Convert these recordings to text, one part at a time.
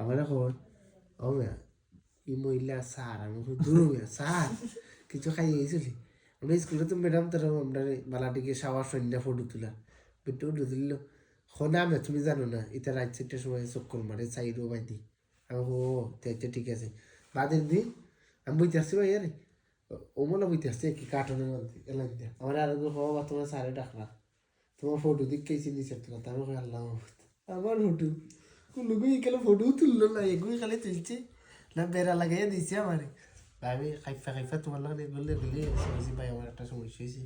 আমার খবর ও মেয়া ই মহিলা স্যার আমি দূর মেয়া স্যার কিছু খাই গেছিলি আমরা স্কুলে তো ম্যাডাম তারা আমরা বালাটিকে সাওয়ার সন্ধ্যা ফটো তোলা ফটো তুললো খোনা মে তুমি জানো না এটা রাত চারটার সময় চক্কর মারে চাইরো বাইদি আমি ও আচ্ছা ঠিক আছে বাদের দিন আমি বইতে আসছি ভাই আরে ও মনে বইতে আসছে কি কার্টুনের মধ্যে এলাম দিয়া আমার আর হওয়া তোমার স্যারে ডাকলা তোমার ফটো দেখেছি নিচে তোলা তারপর আল্লাহ আমার ফটো কোনোগুই এখানে ফটো তুললো না এগুই খালি তুলছে না বেড়া লাগাইয়া দিছে আমারে আমি খাইফা খাইফা তোমার লাগে এগুলো এগুলি শুনেছি ভাই আমার একটা সমস্যা হয়েছে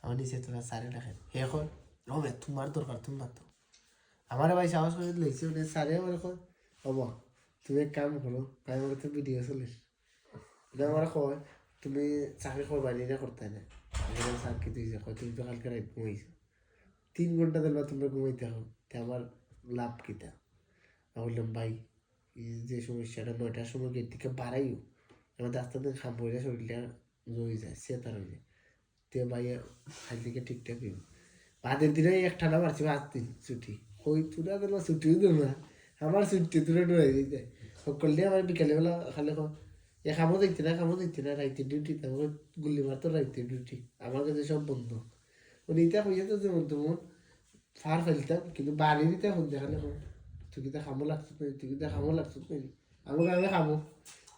আমার নিচে তোরা স্যারে ডাকেন হে এখন ও ভাই তোমার দরকার তুমি মাত্র আমার ভাই সাহস করে লেগেছে মানে স্যারে আমার এখন হব তুমি এক কাম করো ভাই আমার তো ভিডিও চলিস আমার কয় তুমি চাকরি করবা না করতে না স্যার কি দিয়েছে কয় তুমি তো কালকে রাত ঘুমাইছো 3 ঘন্টা দিলে তোমরা ঘুমাইতে হো আমার লাভ কিতা আমি বললাম ভাই যে সমস্যাটা 9টার সময় গেট থেকে বাড়াইও আমাদের আস্তে আস্তে খাম পড়ে শরীরটা রয়ে যায় সেতার হয়ে যায় তে ভাই খাল থেকে ঠিকঠাক হইব বাদের দিনে একটা না মারছি 5 দিন ছুটি ওই তোরা দিল ছুটিও দিল না আমার ছুটি তোরা ডরাই দিতে সকলে আমার বিকালবেলা খালে এ খামো দেখতে না রাইতে ডিউটি তারপর গুল্লি মারতো রাইতে ডিউটি আমার কাছে সব বন্ধ উনি ইটা হইয়া তো যেমন তেমন ফার ফেলতাম কিন্তু বাড়ি দিতে এখন দেখালে তুই কিতা খামো লাগতো তুই কিতা খামো লাগতো আমাকে আমি খামো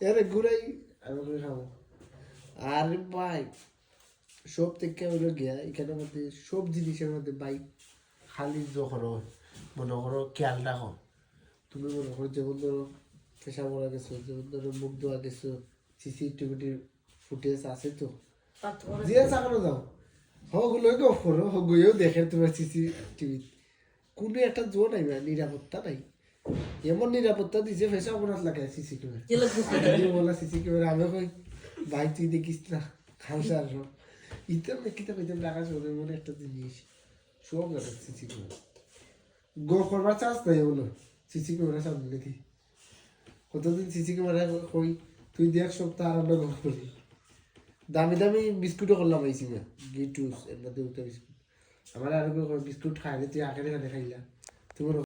এর ঘুরাই আমাকে খামো আর ভাই সব থেকে হইলো গিয়া এখানের মধ্যে সব জিনিসের মধ্যে ভাই খালি যখন মনে করো খেয়াল রাখো তুমি মনে করো যেমন ধরো পেশা করা গেছো যেমন ধরো মুখ ধোয়া গেছো সিসিটিভিটির ফুটেজ আছে তো দিয়ে চাকানো যাও হগুলোই গফ করো হগুয়েও দেখে তোমার সিসিটিভি কোনো একটা জো নাই ভাই নিরাপত্তা নাই এমন নিরাপত্তা দিছে ফেসা অপরাধ লাগে সিসি ক্যামেরা বলা সিসি ক্যামেরা আমি কই ভাই তুই দেখিস না খামসার সব ইতাম কিতা কইতাম টাকা চলে মনে একটা জিনিস সব লাগে সিসি ক্যামেরা গো করবার চান্স নাই বলো সিসি ক্যামেরা সামনে দেখি কতদিন সিসি ক্যামেরা কই তুই দেখ সপ্তাহ আর আমরা গো করি দামি দামি বিস্কুটও করলাম আইসি না গিটুস এর মধ্যে উঠে বিস্কুট আমার আর বিস্কুট খাইলে তুই আখেরে খাইলা তোমার